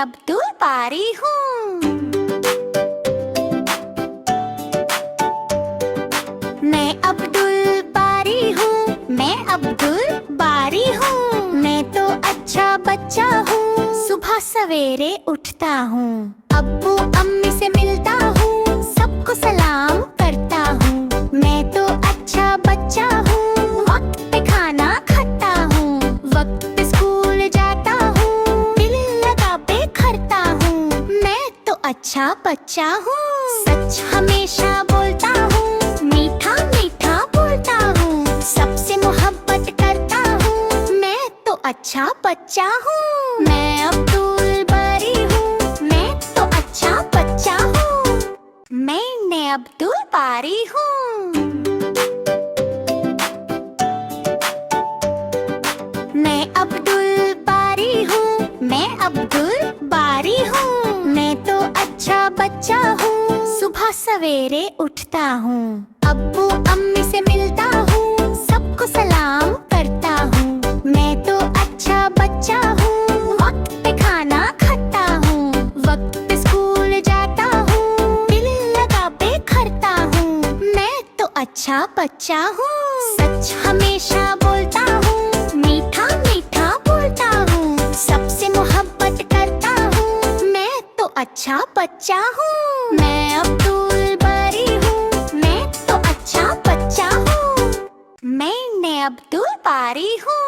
अब्दुल बारी हूँ। मैं अब्दुल बारी हूँ, मैं अब्दुल बारी हूँ। मैं तो अच्छा बच्चा हूँ, सुबह सवेरे उठता हूँ। अब्बू अम्मी से मिलता हूँ, सबको सलाम करता हूँ। मैं तो अच्छा बच्चा हूँ, वक्त पे खाना खाता हूँ। वक्त पे स्कूल जाता हूँ, दिल लगा पे खरता हूँ। मैं तो अच्छा बच्चा हूँ, सच हमेशा बोलता हूँ। मीठा मीठा बोलता हूँ, सबसे मोहब्बत करता हूँ। मैं तो अच्छा बच्चा हूँ। मैं अब्दुल बारी हूँ, मैं तो अच्छा बच्चा हूँ। मैं अब्दुल बारी हूँ। मैं अब्दुल बारी हूँ, मैं अब्दुल बारी हूँ। मैं तो अच्छा बच्चा हूँ, सुबह सवेरे उठता हूँ। अब्बू अम्मी से मिलता हूँ, सबको सलाम करता हूँ। मैं तो अच्छा बच्चा हूँ, वक्त पे खाना खाता हूँ। वक्त पे स्कूल जाता हूँ, दिल लगा पे खरता हूँ। मैं तो अच्छा बच्चा हूँ, सच हमेशा बोलता हूँ। मीठा मीठा बोलता हूँ, सबसे मोहब्बत करता हूँ। मैं तो अच्छा बच्चा हूँ। मैं अब्दुल बारी हूँ, मैं तो अच्छा बच्चा हूँ। मैं अब्दुल बारी हूँ।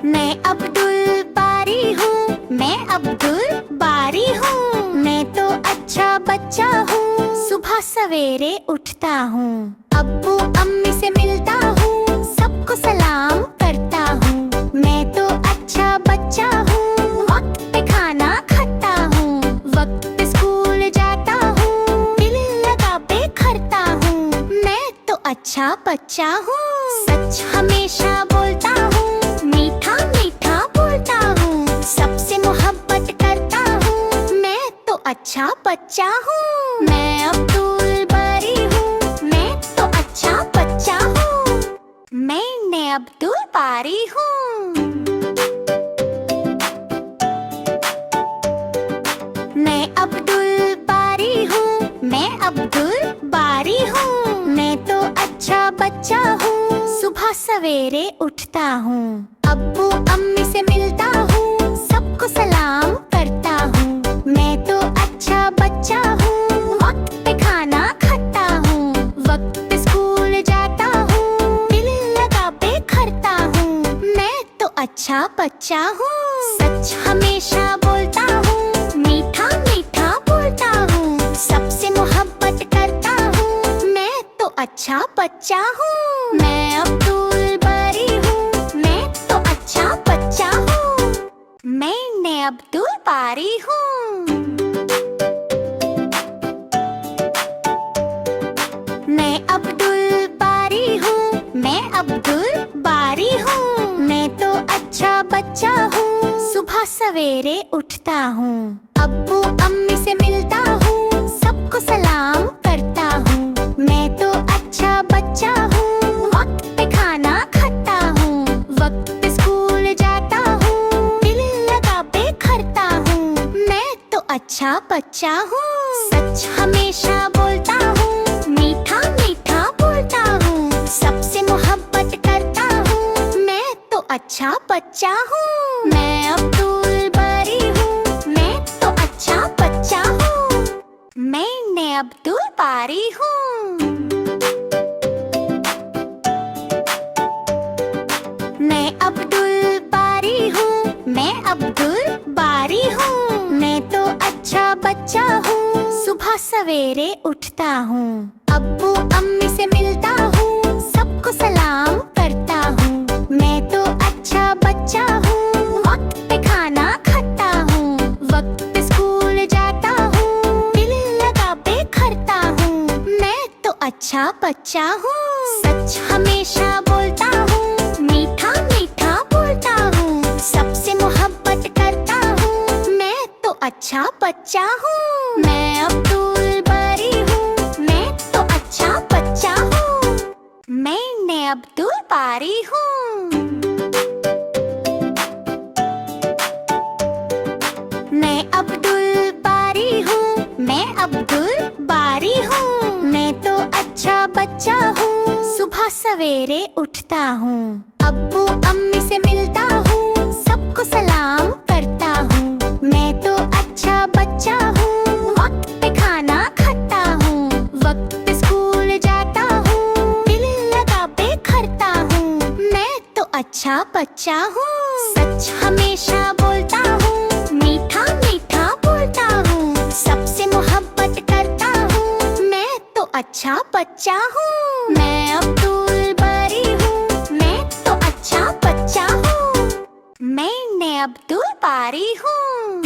मैं अब्दुल बारी हूँ, मैं अब्दुल बारी हूँ। मैं तो अच्छा बच्चा हूँ, सुबह सवेरे उठता हूँ। अब्बू अम्मी से मिलता हूँ, सबको सलाम करता हूँ। मैं तो अच्छा बच्चा हूँ, वक्त पे खाना खाता हूँ। वक्त पे स्कूल जाता हूँ, दिल लगा पे खरता हूँ। मैं तो अच्छा बच्चा हूँ, सच हमेशा बोलता हूँ। मीठा मीठा बोलता हूँ, सबसे मोहब्बत करता हूँ। मैं तो अच्छा बच्चा हूँ। मैं अब्दुल बारी हूँ, मैं तो अच्छा बच्चा हूँ। मैं अब्दुल बारी हूँ। मैं अब्दुल बारी हूँ, मैं अब्दुल बारी हूँ। मैं तो अच्छा बच्चा हूँ, सुबह सवेरे उठता हूँ। अब्बू अम्मी से मिलता हूँ, सबको सलाम करता हूँ। मैं तो अच्छा बच्चा हूँ, वक्त पे खाना खाता हूँ। वक्त पे स्कूल जाता हूँ, दिल लगा पे खरता हूँ। मैं तो अच्छा बच्चा हूँ, सच हमेशा बोलता हूँ। मीठा मीठा बोलता हूँ, सबसे मोहब्बत करता हूँ। मैं तो अच्छा बच्चा हूँ। मैं अब्दुल बारी हूँ, मैं तो अच्छा बच्चा हूँ। मैं अब्दुल बारी हूँ। मैं अब्दुल बारी हूँ, मैं अब्दुल बारी हूँ। मैं तो अच्छा बच्चा हूँ, सुबह सवेरे उठता हूँ। अब्बू अम्मी से मिलता हूँ, सबको सलाम करता हूँ। मैं तो अच्छा बच्चा हूँ, वक्त पे खाना खाता हूँ। वक्त पे स्कूल जाता हूँ, दिल लगा पे खरता हूँ। मैं तो अच्छा बच्चा हूँ, सच हमेशा बोलता हूँ। मीठा मीठा बोलता हूँ, सबसे मोहब्बत करता हूँ। मैं तो अच्छा बच्चा हूँ। मैं अब्दुल बारी हूँ, मैं तो अच्छा बच्चा हूँ। मैं अब्दुल बारी हूँ। मैं अब्दुल बारी हूँ, मैं अब्दुल बारी हूँ। मैं तो अच्छा बच्चा हूँ, सुबह सवेरे उठता हूँ। अब्बू अम्मी से मिलता हूँ, सबको सलाम करता हूँ। मैं तो अच्छा बच्चा हूँ, वक्त पे खाना खाता हूँ। वक्त पे स्कूल जाता हूँ, दिल लगा पे खरता हूँ। मैं तो अच्छा बच्चा हूँ, सच हमेशा बोलता हूँ। मीठा मीठा बोलता हूँ, सबसे मोहब्बत करता हूँ। मैं तो अच्छा बच्चा हूँ। मैं अब्दुल बारी हूँ, मैं तो अच्छा बच्चा हूँ। मैं अब्दुल बारी हूँ। सवेरे उठता हूँ। अब्बू अम्मी से मिलता हूँ, सबको सलाम करता हूँ। मैं तो अच्छा बच्चा हूँ, वक्त पे खाना खाता हूँ। वक्त पे स्कूल जाता हूँ, दिल लगा पे करता हूँ। मैं तो अच्छा बच्चा हूँ। सच हमेशा बोलता हूँ, मीठा मीठा बोलता हूँ। सबसे मोहब्बत करता हूँ, मैं तो अच्छा बच्चा हूँ। मैं अब्दुल बारी हूँ, मैं तो अच्छा बच्चा हूँ। मैं अब्दुल बारी हूँ।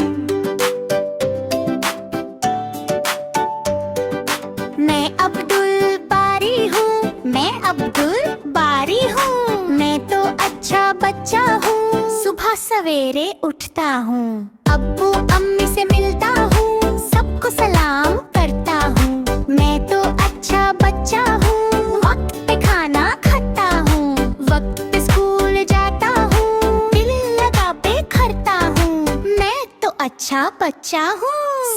मैं अब्दुल बारी हूँ, मैं अब्दुल बारी हूँ। मैं तो अच्छा बच्चा हूँ, सुबह सवेरे उठता हूँ। अब्बू अम्मी से मिलता हूँ, सबको सलाम करता हूँ। मैं तो अच्छा बच्चा हूँ, वक्त पे खाना खाता हूँ। वक्त पे स्कूल जाता हूँ, दिल लगा पे करता हूँ। मैं तो अच्छा बच्चा हूँ।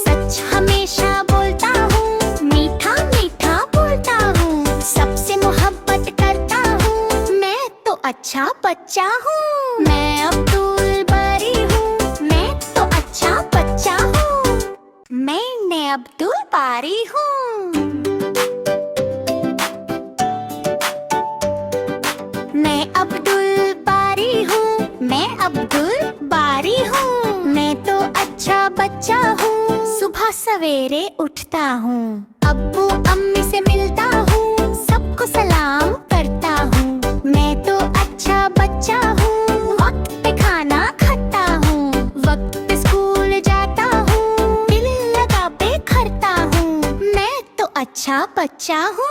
सच हमेशा बोलता हूँ, मीठा मीठा बोलता हूँ। सबसे मोहब्बत करता हूँ, मैं तो अच्छा बच्चा हूँ। मैं अब्दुल बारी हूँ, मैं तो अच्छा बच्चा हूँ। मैं अब्दुल बारी हूँ। मैं अब्दुल बारी हूँ, मैं अब्दुल बारी हूँ। मैं तो अच्छा बच्चा हूँ, सुबह सवेरे उठता हूँ। अब्बू अम्मी से मिलता हूँ, सबको सलाम करता हूँ। मैं तो अच्छा बच्चा हूँ, वक्त पे खाना खाता हूँ। वक्त पे स्कूल जाता हूँ, दिल लगा पे करता हूँ। मैं तो अच्छा बच्चा हूँ।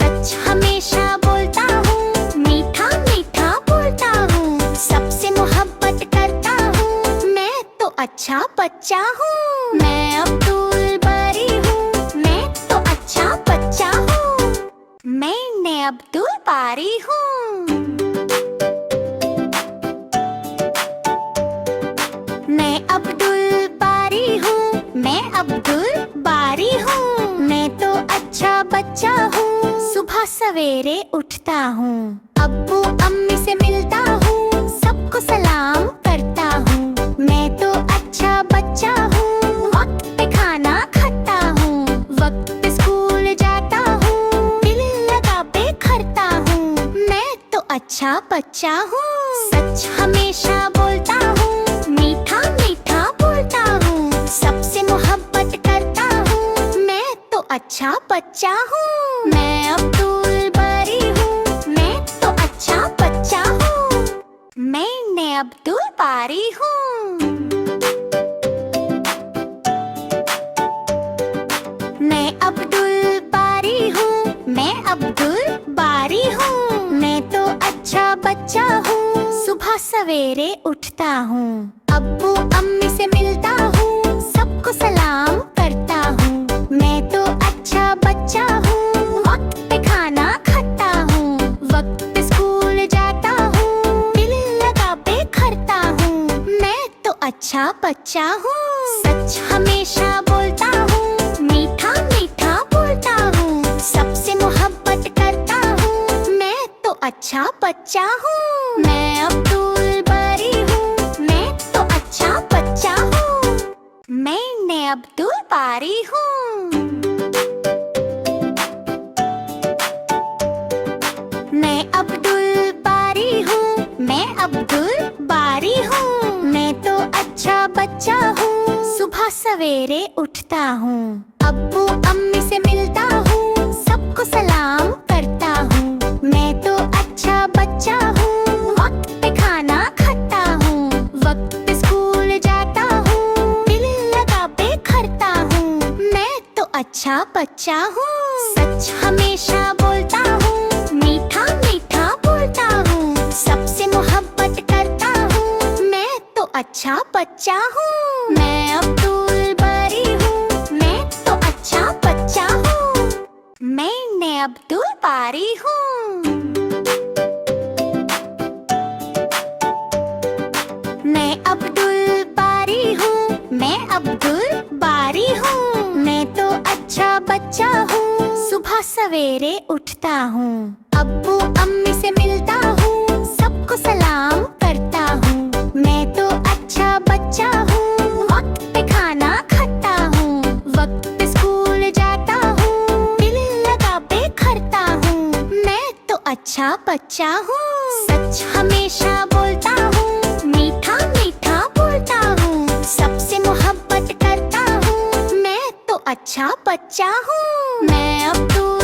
सच हमेशा बोलता हूँ, मीठा मीठा बोलता हूँ। सबसे मोहब्बत करता हूँ, मैं तो अच्छा बच्चा हूँ। मैं अब्दुल बारी हूँ, मैं तो अच्छा बच्चा हूँ। मैं अब्दुल बारी हूँ। मैं अब्दुल बारी हूँ, मैं अब्दुल बारी हूँ। मैं तो अच्छा बच्चा हूँ, सुबह सवेरे उठता हूँ। अब्बू अम्मी से मिलता हूँ, सबको सलाम करता हूँ। मैं तो अच्छा बच्चा हूँ, वक्त पे खाना खाता हूँ। वक्त पे स्कूल जाता हूँ, दिल लगा पे करता हूँ। मैं तो अच्छा बच्चा हूँ। सच हमेशा बोलता हूँ, मीठा मीठा बोलता हूँ। सबसे मोहब्बत करता हूँ, मैं तो अच्छा बच्चा हूँ। मैं अब्दुल बारी हूँ, मैं तो अच्छा बच्चा हूँ। मैं अब्दुल बारी हूँ। मैं अब्दुल बारी हूँ, मैं अब्दुल बारी हूँ। मैं तो अच्छा बच्चा हूँ, सुबह सवेरे उठता हूँ। अब्बू अम्मी से मिलता हूँ, सबको सलाम करता हूँ। मैं तो अच्छा बच्चा हूँ, वक्त पे खाना खाता हूँ। वक्त पे स्कूल जाता हूँ, दिल लगा पे करता हूँ। मैं तो अच्छा बच्चा हूँ। सच हमेशा बोलता हूँ, मीठा मीठा बोलता हूँ। सबसे मोहब्बत करता हूँ, मैं तो अच्छा बच्चा हूँ। मैं अब्दुल बारी हूँ, मैं तो अच्छा बच्चा हूँ। मैं अब्दुल बारी हूँ। मैं अब्दुल बारी हूँ, मैं अब्दुल बारी हूँ। मैं तो अच्छा बच्चा हूँ, सुबह सवेरे उठता हूँ। अब्बू अम्मी से मिलता हूँ, सबको सलाम करता हूँ। मैं तो अच्छा बच्चा हूँ, वक्त पे खाना खाता हूँ। वक्त पे स्कूल जाता हूँ, दिल लगा पे करता हूँ। मैं तो अच्छा बच्चा हूँ। सच हमेशा बोलता हूँ, मीठा मीठा बोलता हूँ। सबसे मोहब्बत करता हूँ, मैं तो अच्छा बच्चा हूँ। मैं अब्दुल बारी हूँ, मैं तो अच्छा बच्चा हूँ। मैं अब्दुल बारी हूँ। मैं अब्दुल बारी हूँ, मैं अब्दुल बारी हूँ। मैं तो अच्छा बच्चा हूँ, सुबह सवेरे उठता हूँ। अब्बू अम्मी से मिलता हूँ, सबको सलाम करता हूँ। मैं तो अच्छा बच्चा हूँ, वक्त पे खाना खाता हूँ, वक्त पे स्कूल जाता हूँ, दिल लगा पे खरता हूँ। मैं तो अच्छा बच्चा हूँ, सच हमेशा बोलता हूँ, मीठा मीठा बोलता हूँ, सबसे मोहब्बत करता हूँ। मैं तो अच्छा बच्चा हूँ। मैं अब्दुल